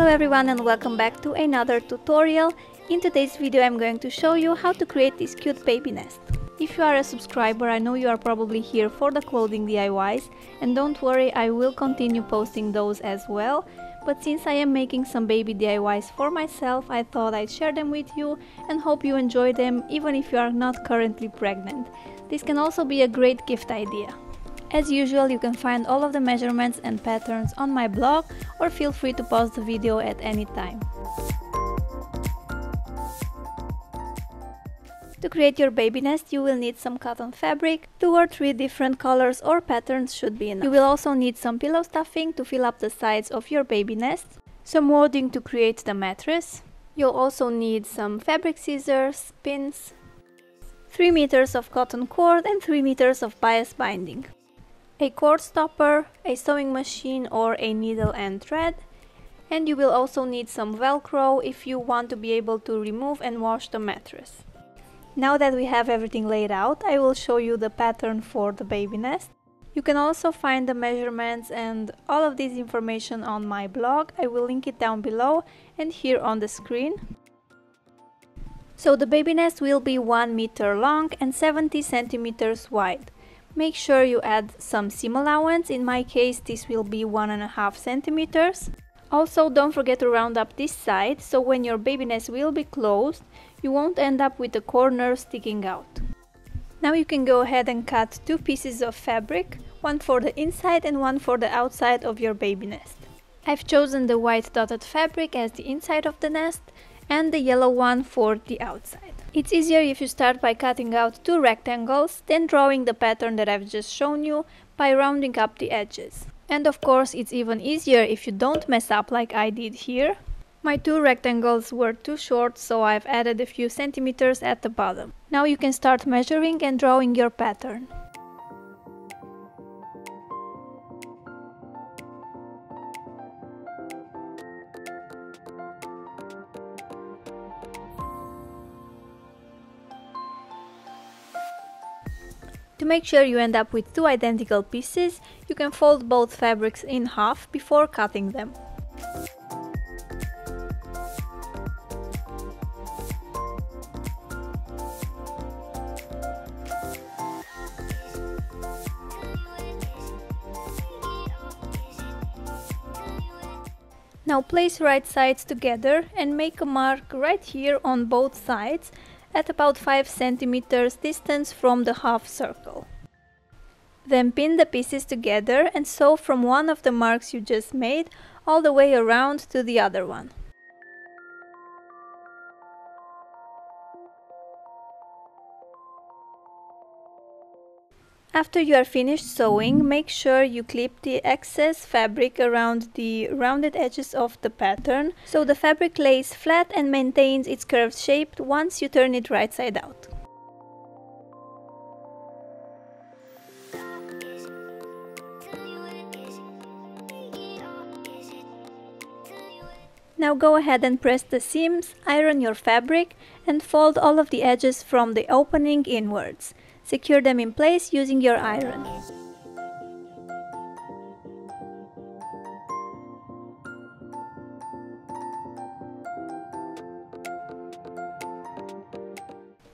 Hello everyone and welcome back to another tutorial. In today's video I'm going to show you how to create this cute baby nest. If you are a subscriber, I know you are probably here for the clothing DIYs, and don't worry, I will continue posting those as well. But since I am making some baby DIYs for myself, I thought I'd share them with you and hope you enjoy them even if you are not currently pregnant. This can also be a great gift idea. As usual, you can find all of the measurements and patterns on my blog, or feel free to pause the video at any time. To create your baby nest, you will need some cotton fabric. 2 or 3 different colors or patterns should be enough. You will also need some pillow stuffing to fill up the sides of your baby nest, some wadding to create the mattress. You'll also need some fabric scissors, pins, 3 meters of cotton cord and 3 meters of bias binding, a cord stopper, a sewing machine or a needle and thread, and you will also need some Velcro if you want to be able to remove and wash the mattress. Now that we have everything laid out, I will show you the pattern for the baby nest. You can also find the measurements and all of this information on my blog. I will link it down below and here on the screen. So the baby nest will be 1 meter long and 70 centimeters wide. Make sure you add some seam allowance. In my case, this will be 1.5 centimeters. Also, don't forget to round up this side, so when your baby nest will be closed, you won't end up with the corner sticking out. Now you can go ahead and cut 2 pieces of fabric, one for the inside and one for the outside of your baby nest. I've chosen the white dotted fabric as the inside of the nest and the yellow one for the outside. It's easier if you start by cutting out 2 rectangles, then drawing the pattern that I've just shown you by rounding up the edges. And of course, it's even easier if you don't mess up like I did here. My 2 rectangles were too short, so I've added a few centimeters at the bottom. Now you can start measuring and drawing your pattern. To make sure you end up with 2 identical pieces, you can fold both fabrics in half before cutting them. Now place right sides together and make a mark right here on both sides at about 5 centimeters distance from the half circle. Then pin the pieces together and sew from one of the marks you just made all the way around to the other one. After you are finished sewing, make sure you clip the excess fabric around the rounded edges of the pattern, so the fabric lays flat and maintains its curved shape once you turn it right side out. Now go ahead and press the seams, iron your fabric, and fold all of the edges from the opening inwards. Secure them in place using your iron.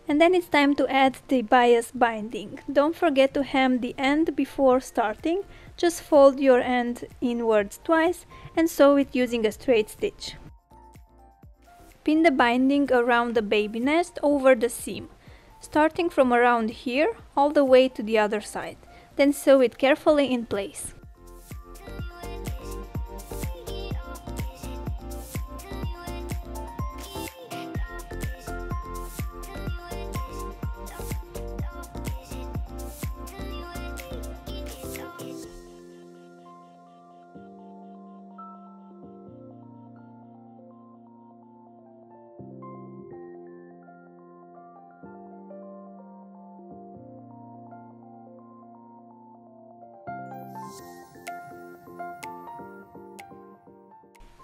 And then it's time to add the bias binding. Don't forget to hem the end before starting. Just fold your end inwards twice and sew it using a straight stitch. Pin the binding around the baby nest over the seam, starting from around here all the way to the other side. Then sew it carefully in place.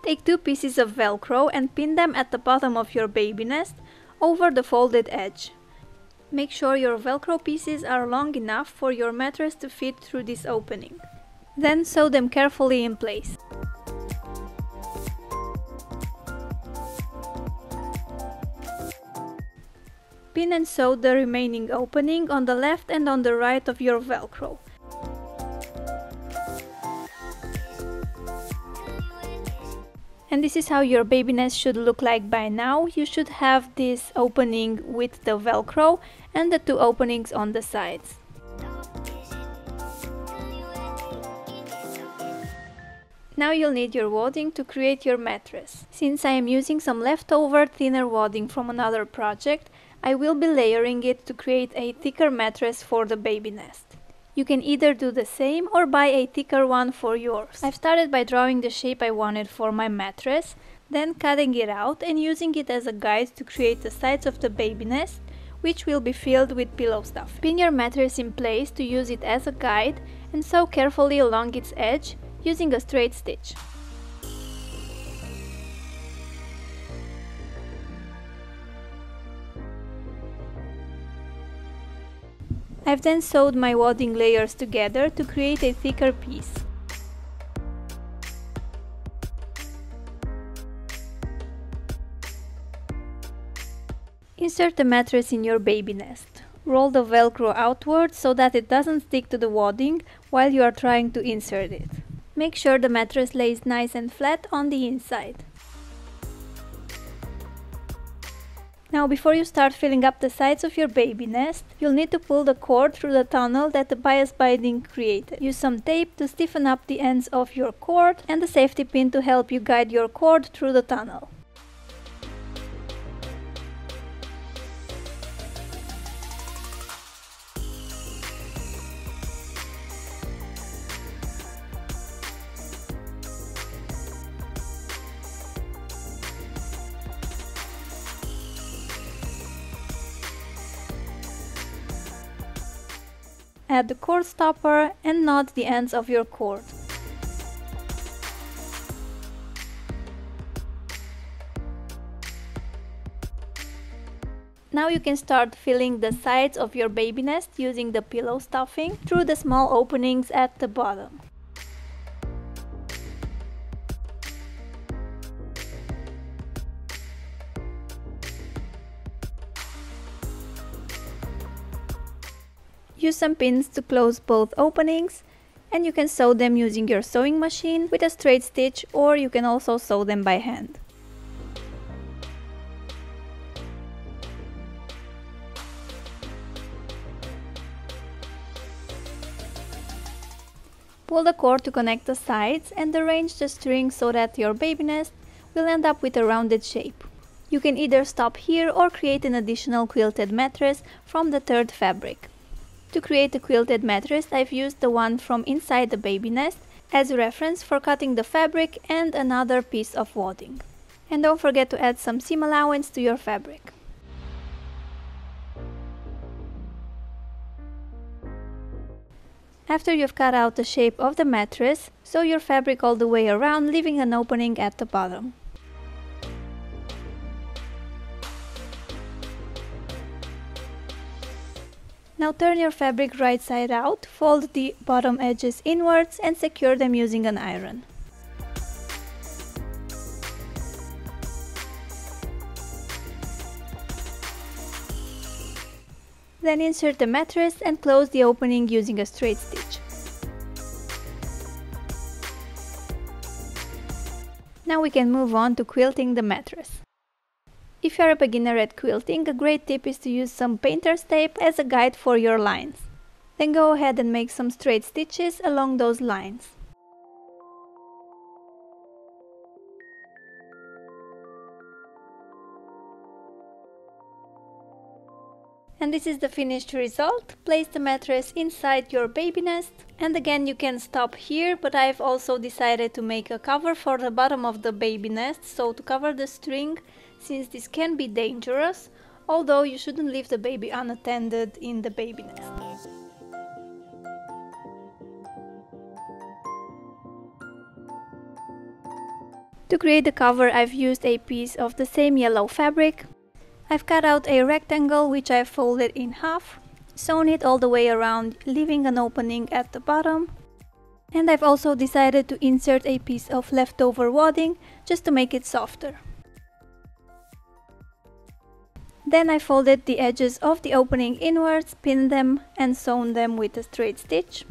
Take 2 pieces of Velcro and pin them at the bottom of your baby nest over the folded edge. Make sure your Velcro pieces are long enough for your mattress to fit through this opening. Then sew them carefully in place. Pin and sew the remaining opening on the left and on the right of your Velcro. And this is how your baby nest should look like by now. You should have this opening with the Velcro and the two openings on the sides. Now you'll need your wadding to create your mattress. Since I am using some leftover thinner wadding from another project, I will be layering it to create a thicker mattress for the baby nest. You can either do the same or buy a thicker one for yours. I've started by drawing the shape I wanted for my mattress, then cutting it out and using it as a guide to create the sides of the baby nest, which will be filled with pillow stuff. Pin your mattress in place to use it as a guide and sew carefully along its edge using a straight stitch. I've then sewed my wadding layers together to create a thicker piece. Insert the mattress in your baby nest. Roll the Velcro outwards so that it doesn't stick to the wadding while you are trying to insert it. Make sure the mattress lays nice and flat on the inside. Now, before you start filling up the sides of your baby nest, you'll need to pull the cord through the tunnel that the bias binding created. Use some tape to stiffen up the ends of your cord and a safety pin to help you guide your cord through the tunnel. Add the cord stopper and knot the ends of your cord. Now you can start filling the sides of your baby nest using the pillow stuffing through the small openings at the bottom. Use some pins to close both openings, and you can sew them using your sewing machine with a straight stitch, or you can also sew them by hand. Pull the cord to connect the sides and arrange the string so that your baby nest will end up with a rounded shape. You can either stop here or create an additional quilted mattress from the third fabric. To create a quilted mattress, I've used the one from inside the baby nest as a reference for cutting the fabric and another piece of wadding. And don't forget to add some seam allowance to your fabric. After you've cut out the shape of the mattress, sew your fabric all the way around, leaving an opening at the bottom. Now turn your fabric right side out, fold the bottom edges inwards and secure them using an iron. Then insert the mattress and close the opening using a straight stitch. Now we can move on to quilting the mattress. If you are a beginner at quilting, a great tip is to use some painter's tape as a guide for your lines. Then go ahead and make some straight stitches along those lines. And this is the finished result. Place the mattress inside your baby nest. And again, you can stop here, but I've also decided to make a cover for the bottom of the baby nest, so to cover the string, since this can be dangerous, although you shouldn't leave the baby unattended in the baby nest. To create the cover, I've used a piece of the same yellow fabric. I've cut out a rectangle which I've folded in half, sewn it all the way around, leaving an opening at the bottom. And I've also decided to insert a piece of leftover wadding just to make it softer. Then I folded the edges of the opening inwards, pinned them and sewn them with a straight stitch.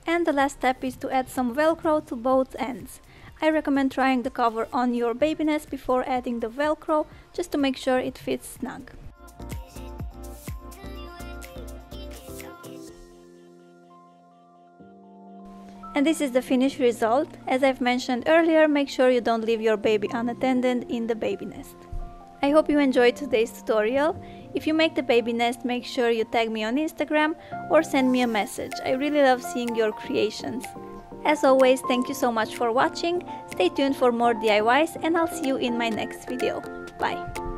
And the last step is to add some Velcro to both ends. I recommend trying the cover on your baby nest before adding the Velcro, just to make sure it fits snug. And this is the finished result. As I've mentioned earlier, make sure you don't leave your baby unattended in the baby nest. I hope you enjoyed today's tutorial. If you make the baby nest, make sure you tag me on Instagram or send me a message. I really love seeing your creations. As always, thank you so much for watching. Stay tuned for more DIYs and I'll see you in my next video. Bye!